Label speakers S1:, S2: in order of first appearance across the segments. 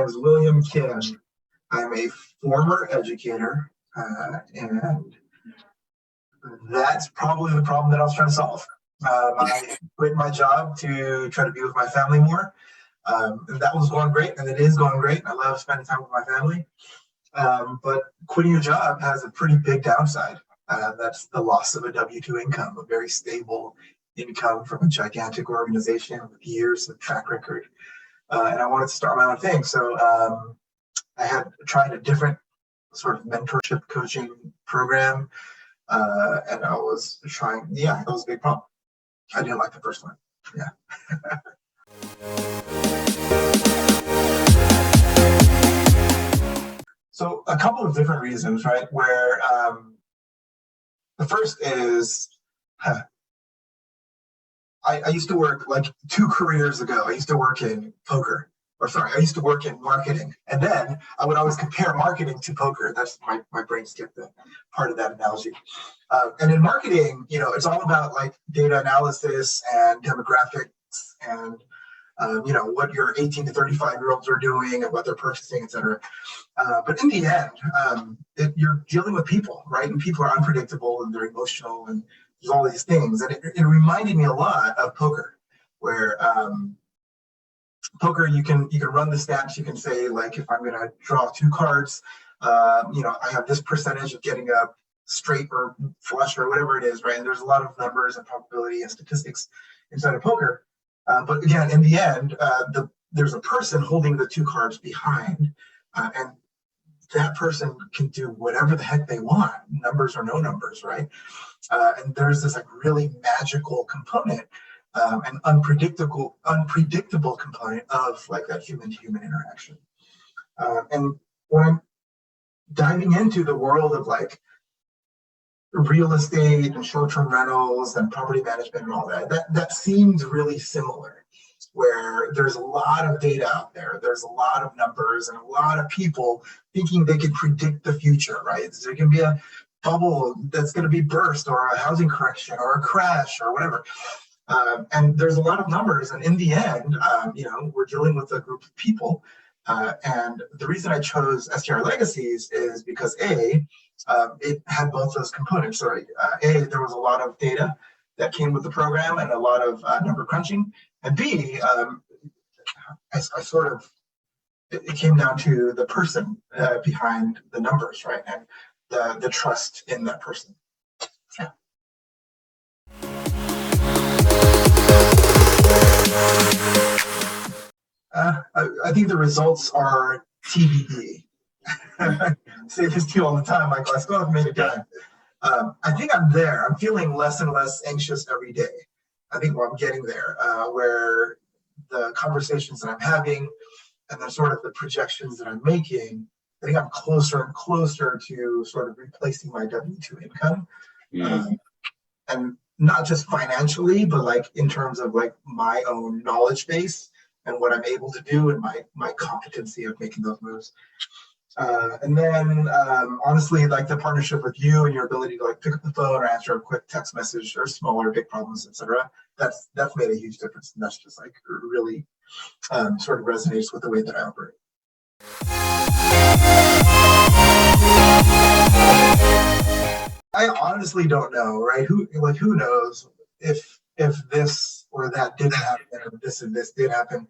S1: is William Kim. I'm a former educator, and that's probably the problem that I was trying to solve. I quit my job to try to be with my family more. And that was going great, and it is going great. I love spending time with my family. But quitting your job has a pretty big downside. That's the loss of a W-2 income, a very stable income from a gigantic organization with years of track record. And I wanted to start my own thing. So I had tried a different sort of mentorship coaching program. And I was trying, that was a big problem. I didn't like the first one. Yeah. So a couple of different reasons, right? Where the first is, I used to work like 2 careers ago. I used to work in poker. I used to work in marketing. And then I would always compare marketing to poker. That's my brain skipped the part of that analogy. And in marketing, it's all about like data analysis and demographics and, what your 18 to 35-year-olds are doing and what they're purchasing, et cetera. But in the end, you're dealing with people, right? And people are unpredictable and they're emotional and there's all these things. And it reminded me a lot of poker, where poker, you can run the stats. You can say, like, if I'm going to draw 2 cards, I have this percentage of getting a straight or flush or whatever it is, right? And there's a lot of numbers and probability and statistics inside of poker. But again, in the end, there's a person holding the 2 cards behind, and that person can do whatever the heck they want, numbers or no numbers, right? And there's this like really magical component, an unpredictable component of like that human-to-human interaction. And when I'm diving into the world of like real estate and short-term rentals and property management and all that seems really similar, where there's a lot of data out there, there's a lot of numbers and a lot of people thinking they can predict the future, right? There can be a bubble that's going to be burst or a housing correction or a crash or whatever. And there's a lot of numbers. And in the end, we're dealing with a group of people. And the reason I chose STR Legacies is because it had both those components. So there was a lot of data that came with the program and a lot of number crunching. And B, it came down to the person behind the numbers, right? And the trust in that person. Yeah. I think the results are TBD. I say this to you all the time, Michael. I still haven't made it done. I think I'm there. I'm feeling less and less anxious every day. I think I'm getting there, where the conversations that I'm having and the sort of the projections that I'm making, I think I'm closer and closer to sort of replacing my W-2 income. And not just financially, but like in terms of like my own knowledge base and what I'm able to do and my competency of making those moves. And then honestly, like the partnership with you and your ability to like pick up the phone or answer a quick text message or small or big problems, etc. That's made a huge difference. And that's just like really sort of resonates with the way that I operate. I honestly don't know, right? Who knows if this or that didn't happen or this and this did happen.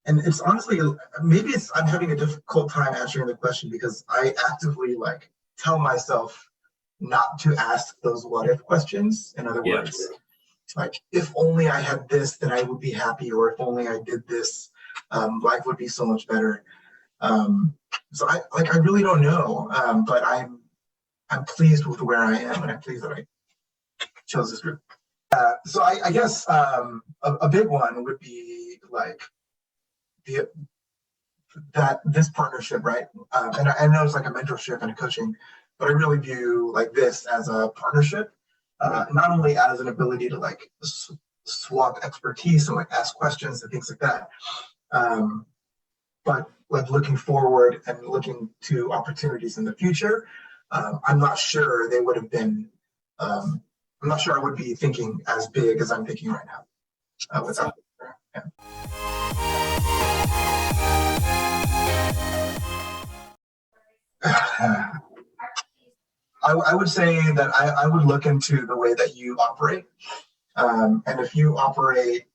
S1: And it's honestly, I'm having a difficult time answering the question because I actively like tell myself not to ask those what if questions. In other words, like if only I had this, then I would be happy, or if only I did this, life would be so much better. So I really don't know, but I'm pleased with where I am, and I'm pleased that I chose this group. So I guess a big one would be like this partnership, right? And I know it's like a mentorship and a coaching, but I really view like this as a partnership, not only as an ability to like swap expertise and like ask questions and things like that, but like looking forward and looking to opportunities in the future. I'm not sure they would have been. I'm not sure I would be thinking as big as I'm thinking right now. Without. Yeah. I would say that I would look into the way that you operate. And if you operate,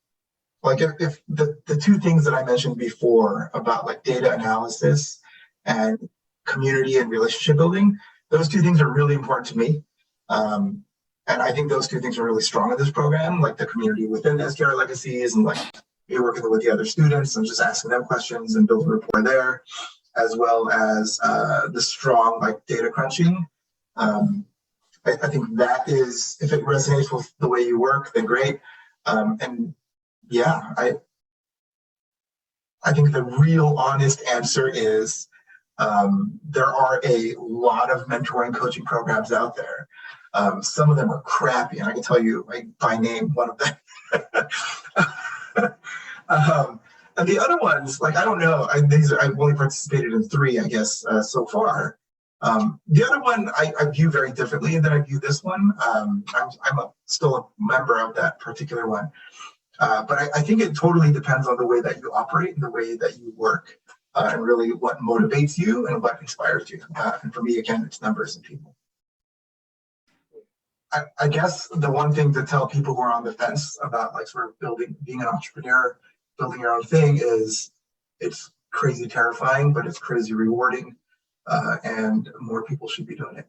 S1: like if the two things that I mentioned before about like data analysis and community and relationship building, those two things are really important to me. Um, and I think those two things are really strong in this program, like the community within STR Legacies and like you're working with the other students and just asking them questions and building rapport there, as well as the strong like data crunching. Um, I think that is, if it resonates with the way you work, then great. And yeah, I think the real honest answer is there are a lot of mentoring coaching programs out there. Some of them are crappy, and I can tell you like, by name one of them. And the other ones, like I don't know, I've only participated in 3, I guess, so far. The other one I view very differently than I view this one. I'm still a member of that particular one. But I think it totally depends on the way that you operate and the way that you work, and really what motivates you and what inspires you. And for me, again, it's numbers and people. I guess the one thing to tell people who are on the fence about like sort of being an entrepreneur, building your own thing is it's crazy terrifying, but it's crazy rewarding, and more people should be doing it.